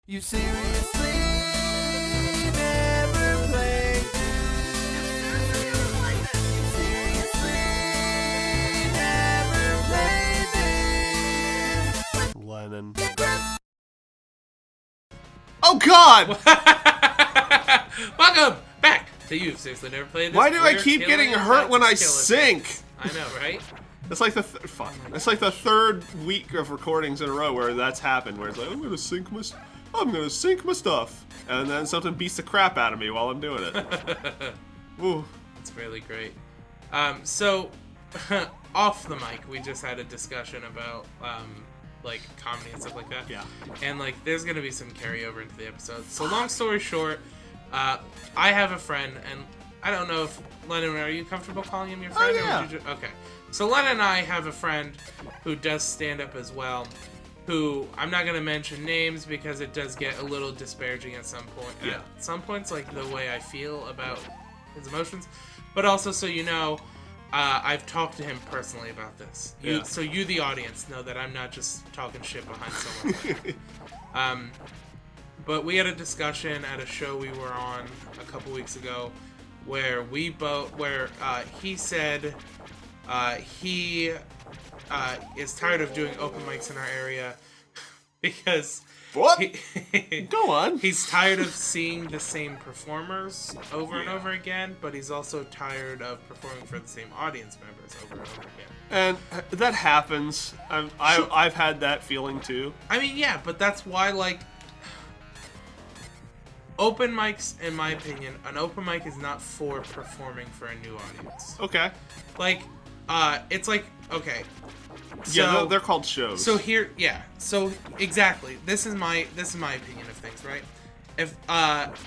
You seriously never played this? You seriously never played this? Lennon. Oh God! Welcome back to You've Seriously Never Played This. Why do I We're keep killing getting it hurt like when I skeletons. sink? I know, right? It's like the third week of recordings in a row where that's happened. Where it's like I'm gonna sink my stuff, and then something beats the crap out of me while I'm doing it. Ooh. It's really great. So off the mic, we just had a discussion about like comedy and stuff like that. Yeah. And like, there's gonna be some carryover into the episode. So long story short, I have a friend, and I don't know if Lennon, are you comfortable calling him your friend? Oh, yeah. Or would you okay. So Lennon and I have a friend who does stand up as well. Who I'm not gonna mention names because it does get a little disparaging at some point. Yeah. At some points, like the way I feel about his emotions, but also so you know, I've talked to him personally about this. Yeah. So you, the audience, know that I'm not just talking shit behind someone. But we had a discussion at a show we were on a couple weeks ago, where he said he is tired of doing open mics in our area because What? Go on. he's tired of seeing the same performers over and over again, but he's also tired of performing for the same audience members over and over again. And that happens. I've had that feeling too. I mean, yeah, but that's why, like, open mics, in my opinion, an open mic is not for performing for a new audience. Okay. Like, it's like, okay. Yeah, So, they're called shows. so here, yeah. So exactly, this is my opinion of things, right? If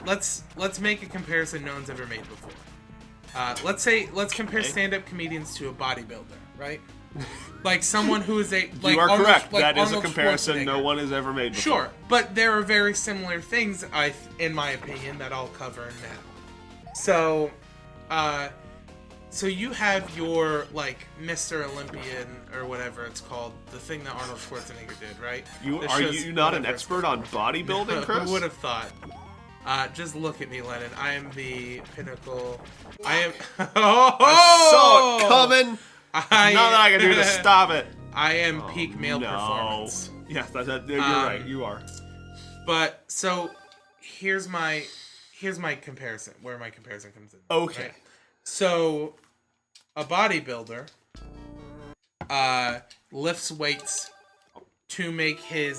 let's make a comparison no one's ever made before. Let's compare stand-up comedians to a bodybuilder, right? Like someone who is a like you are Arnold, correct. like That is a Arnold comparison no Schwarzenegger. one has ever made before. Sure, but there are very similar things, in my opinion, that I'll cover now. So, so you have your, like, Mr. Olympian, or whatever it's called, the thing that Arnold Schwarzenegger did, right? Are you not an expert on bodybuilding, Chris? Who would have thought? Just look at me, Lennon. I am the pinnacle. I am... I saw it coming. Nothing I can do to stop it. I am peak male No. performance. Yeah, you're right. You are. But so here's my comparison. Where my comparison comes in. Okay. Right? So a bodybuilder lifts weights to make he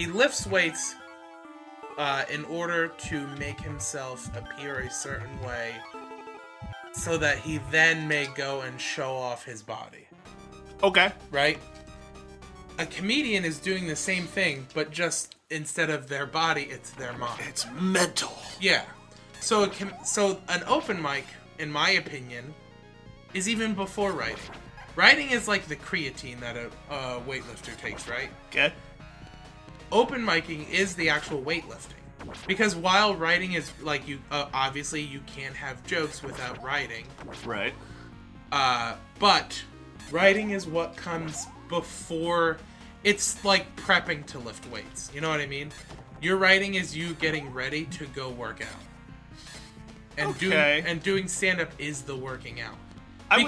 lifts weights in order to make himself appear a certain way, so that he then may go and show off his body. Okay. Right? A comedian is doing the same thing, but just instead of their body, it's their mind. It's mental. Yeah. So an open mic, in my opinion, is even before writing. Writing is like the creatine that a weightlifter takes, right? Okay. Open micing is the actual weightlifting. Because while writing is like obviously you can't have jokes without writing. Right. But writing is what comes before. It's like prepping to lift weights. You know what I mean? Your writing is you getting ready to go work out. And doing stand-up is the working out. I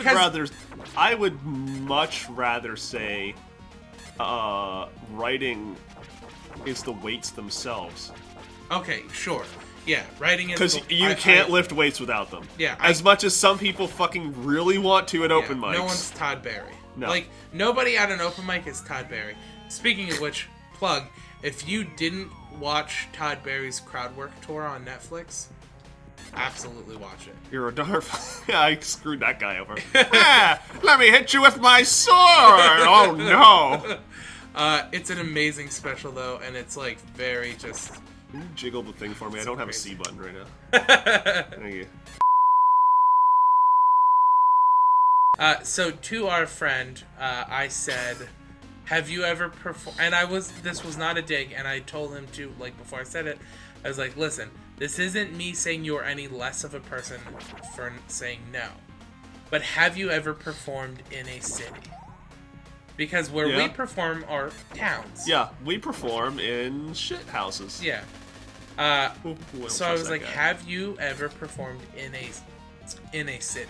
would much rather say writing is the weights themselves. Okay, sure. Yeah, writing is... Because you can't lift weights without them. Yeah. As much as some people fucking really want to at open mics. No one's Todd Barry. No. Like, nobody at an open mic is Todd Barry. Speaking of which, plug, if you didn't watch Todd Barry's crowd work tour on Netflix, absolutely watch it. You're a darf. Yeah, I screwed that guy over. Let me hit you with my sword! Oh no! It's an amazing special, though, and it's, like, very just... Can you jiggle the thing for me? I don't have a C button right now. Thank you. So to our friend, I said, have you ever performed... And this was not a dig, and I told him to, like, before I said it, I was like, listen, this isn't me saying you're any less of a person for saying no. But have you ever performed in a city? Because where we Yeah. perform are towns. Yeah, we perform in shit houses. Yeah. Who else So I was that like, guy? have you ever performed in a city?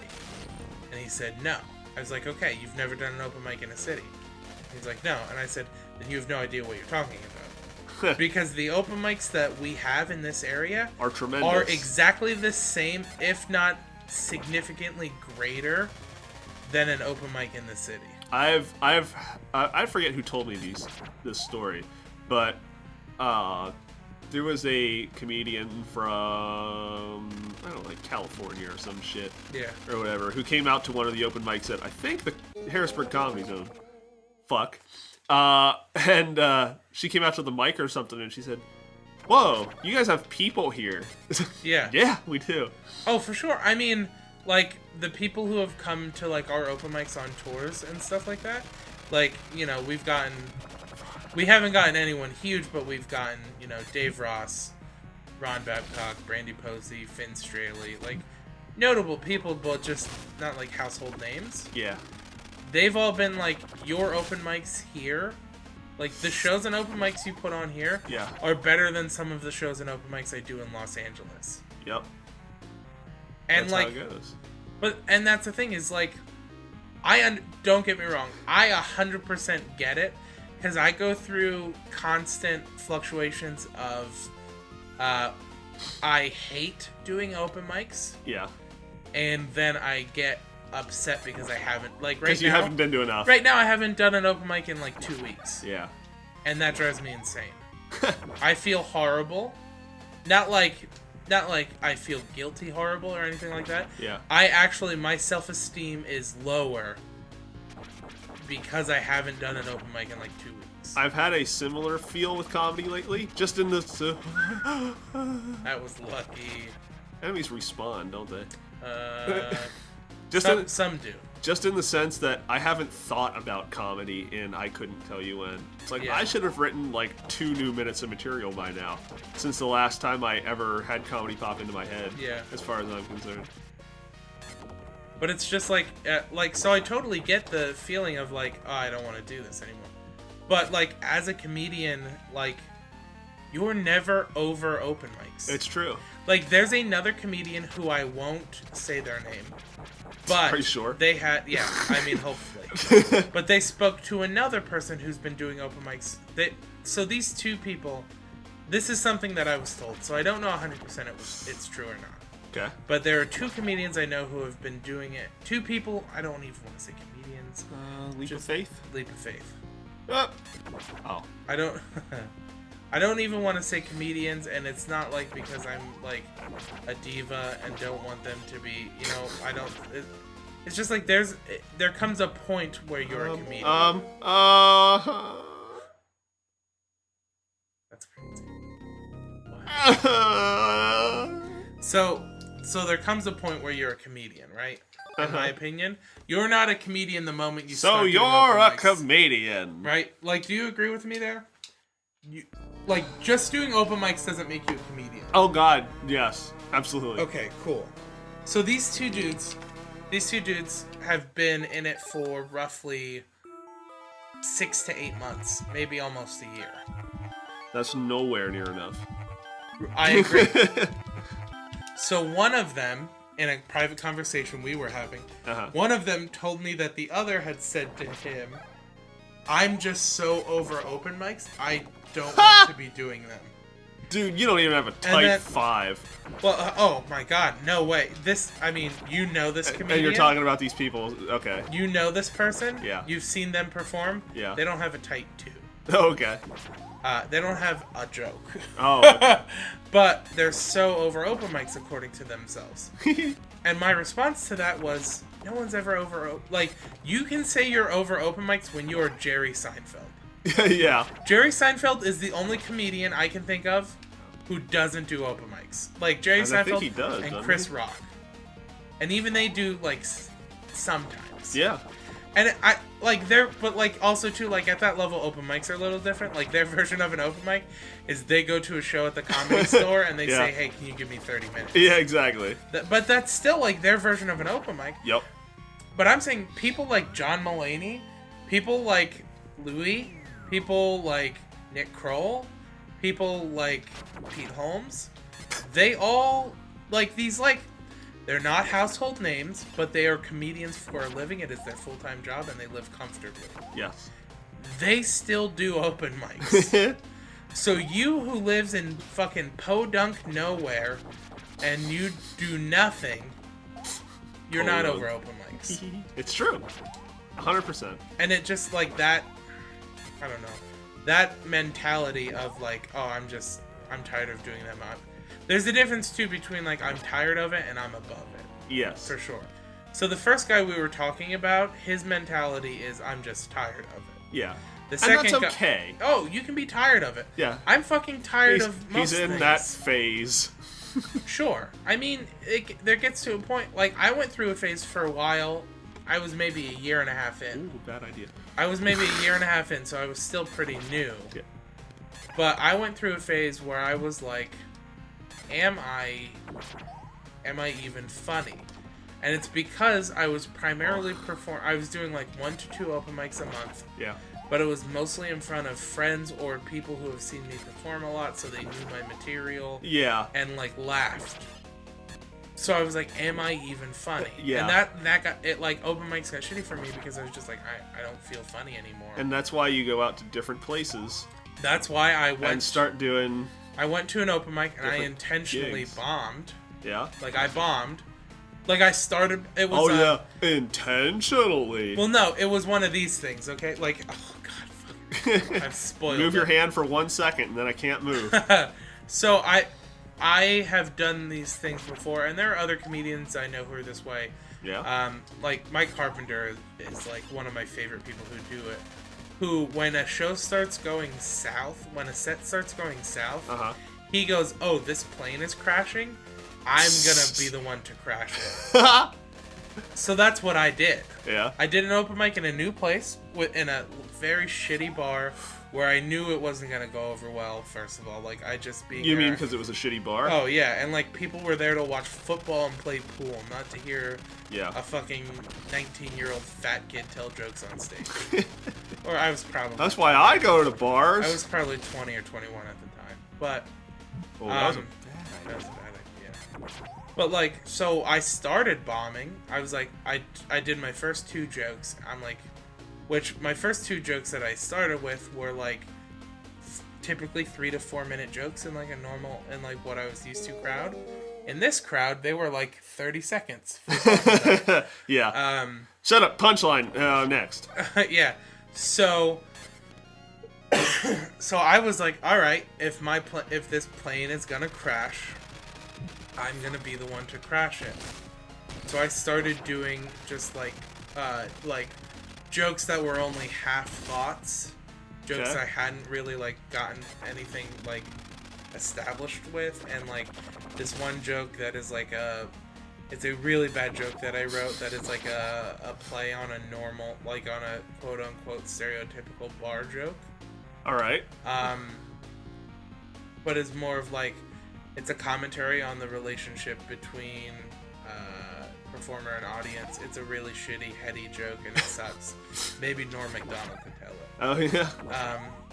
And he said, no. I was like, okay, you've never done an open mic in a city. He's like, no. And I said, then you have no idea what you're talking about. Because the open mics that we have in this area are tremendous. are exactly the same, if not significantly greater than an open mic in the city. I forget who told me this story, but there was a comedian from, I don't know, like California or some shit. Yeah. Or whatever, who came out to one of the open mics at, I think, the Harrisburg Comedy Zone. Fuck. And she came out to the mic or something, and she said, "Whoa, you guys have people here." Yeah. Yeah, we do. Oh, for sure. I mean, like, the people who have come to, like, our open mics on tours and stuff like that, like, you know, we haven't gotten anyone huge, but we've gotten, you know, Dave Ross, Ron Babcock, Brandy Posey, Finn Straley, like, notable people, but just not, like, household names. Yeah. They've all been, like, your open mics here. Like, the shows and open mics you put on here Yeah. are better than some of the shows and open mics I do in Los Angeles. Yep. And, That's like, how it goes. and that's the thing is, like, don't get me wrong, I 100% get it, because I go through constant fluctuations of, I hate doing open mics, Yeah. and then I get upset because I haven't, like, right Because you now, haven't been doing enough. right now I haven't done an open mic in, like, 2 weeks. Yeah. And that drives me insane. I feel horrible. Not like I feel guilty horrible or anything like that. Yeah. My self-esteem is lower because I haven't done an open mic in like 2 weeks. I've had a similar feel with comedy lately. Just in the... That was lucky. Enemies respawn, don't they? Some do. Just in the sense that I haven't thought about comedy in I couldn't tell you when. It's like, Yeah. I should have written like 2 new minutes of material by now, since the last time I ever had comedy pop into my head. Yeah. As far as I'm concerned. But it's just like, so I totally get the feeling of like, oh, I don't want to do this anymore. But like, as a comedian, like, you're never over open mics. It's true. Like, there's another comedian who I won't say their name. But Are you sure? They had, yeah, I mean, hopefully. But they spoke to another person who's been doing open mics. So these two people, this is something that I was told, so I don't know 100% it's true or not. Okay. But there are 2 comedians I know who have been doing it. 2 people, I don't even want to say comedians. Leap of Just faith? Leap of faith. Oh. I don't... I don't even want to say comedians, and it's not like because I'm like a diva and don't want them to be, you know, I don't... It's just like there comes a point where you're a comedian. That's crazy. So there comes a point where you're a comedian, right? In my opinion, you're not a comedian the moment you So start doing you're open a mics, comedian. right? Like, do you agree with me there? Like, just doing open mics doesn't make you a comedian. Oh god, yes. Absolutely. Okay, cool. So these two dudes have been in it for roughly 6 to 8 months, maybe almost a year. That's nowhere near enough. I agree. So one of them, in a private conversation we were having, one of them told me that the other had said to him, "I'm just so over open mics, I don't want to be doing them." Dude, you don't even have a type then- 5. Well, oh my god, no way. You know this comedian. And you're talking about these people. Okay. You know this person. Yeah. You've seen them perform. Yeah. They don't have a type 2. Okay. They don't have a joke. Oh. Okay. But they're so over open mics according to themselves. And my response to that was, no one's ever over... Like, you can say you're over open mics when you're Jerry Seinfeld. Yeah. Jerry Seinfeld is the only comedian I can think of who doesn't do open mics. Like, Jerry And I Seinfeld think he does, and doesn't Chris he? Rock. And even they do, like, sometimes. Yeah. And also too, like, at that level, open mics are a little different. Like, their version of an open mic is they go to a show at the Comedy Store and they Yeah. say, "Hey, can you give me 30 minutes?" Yeah, exactly. But that's still, like, their version of an open mic. Yep. But I'm saying people like John Mulaney people like Louis, people like Nick Kroll, people like Pete Holmes, they all, like, these, like, they're not household names, but they are comedians for a living. It is their full-time job, and they live comfortably. Yes. They still do open mics. So you who lives in fucking podunk nowhere, and you do nothing, you're not over open mics. It's true. 100%. And it just, like, that, I don't know, that mentality of, like, oh, I'm tired of doing them. There's a difference, too, between, like, I'm tired of it and I'm above it. Yes. For sure. So the first guy we were talking about, his mentality is, I'm just tired of it. Yeah. The second and that's okay. Oh, you can be tired of it. Yeah. I'm fucking tired of most He's in things. that phase. Sure. I mean, there gets to a point, like, I went through a phase for a while. I was maybe a year and a half in. Ooh, bad idea. I was maybe a year and a half in, so I was still pretty new. Yeah. But I went through a phase where I was like, am I even funny? And it's because I was primarily I was doing like 1 to 2 open mics a month. Yeah. But it was mostly in front of friends or people who have seen me perform a lot, so they knew my material. Yeah. And like laughed. So I was like, am I even funny? Yeah. And that got it, like, open mics got shitty for me because I was just like, I don't feel funny anymore. And that's why you go out to different places. That's why I went and start doing. I went to an open mic and I intentionally gigs. bombed. Yeah. Like, I bombed. Like, I started. It was. Oh yeah, intentionally. Well, no, it was one of these things. Okay, like, oh god, fuck. I've spoiled. Move your it. hand for 1 second, and then I can't move. So I have done these things before, and there are other comedians I know who are this way. Yeah. Like Mike Carpenter is like one of my favorite people who do it. Who, when a show starts going south, when a set starts going south, he goes, "Oh, this plane is crashing. I'm gonna be the one to crash it." So that's what I did. Yeah. I did an open mic in a new place in a very shitty bar where I knew it wasn't gonna go over well. First of all, like, I just being. You mean because it was a shitty bar? Oh yeah, and like people were there to watch football and play pool, not to hear a fucking 19-year-old fat kid tell jokes on stage. Or I was probably. That's why I go to bars. I was probably 20 or 21 at the time, but. Well, that was a That was a bad idea. But like, so I started bombing. I was like, I did my first 2 jokes. I'm like, which my first 2 jokes that I started with were like typically 3 to 4 minute jokes in like a normal, in like what I was used to crowd. In this crowd, they were like 30 seconds. Yeah. Shut up. Punchline. Next. Yeah. So I was like, all right, if this plane is gonna crash, I'm gonna be the one to crash it. So I started doing just like jokes that were only half thoughts, jokes Okay. I hadn't really like gotten anything like established with, and like this one joke that is like it's a really bad joke that I wrote that is like a play on a normal, like on a quote unquote stereotypical bar joke. All right. But it's more of like, it's a commentary on the relationship between performer and audience. It's a really shitty, heady joke, and it sucks. Maybe Norm Macdonald could tell it. Oh yeah.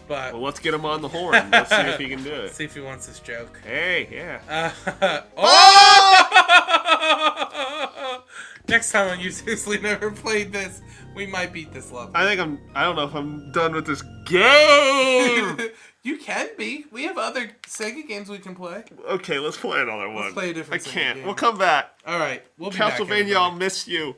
But Well, let's get him on the horn. Let's see if he can do it. see if he wants this joke. Hey, yeah. Next time on You Seriously Never Played This, we might beat this level. I don't know if I'm done with this game. You can be. We have other Sega games we can play. Okay, let's play another one. Let's play a different I Sega can't. game. We'll come back. All right, we'll be back. Castlevania, I'll miss you.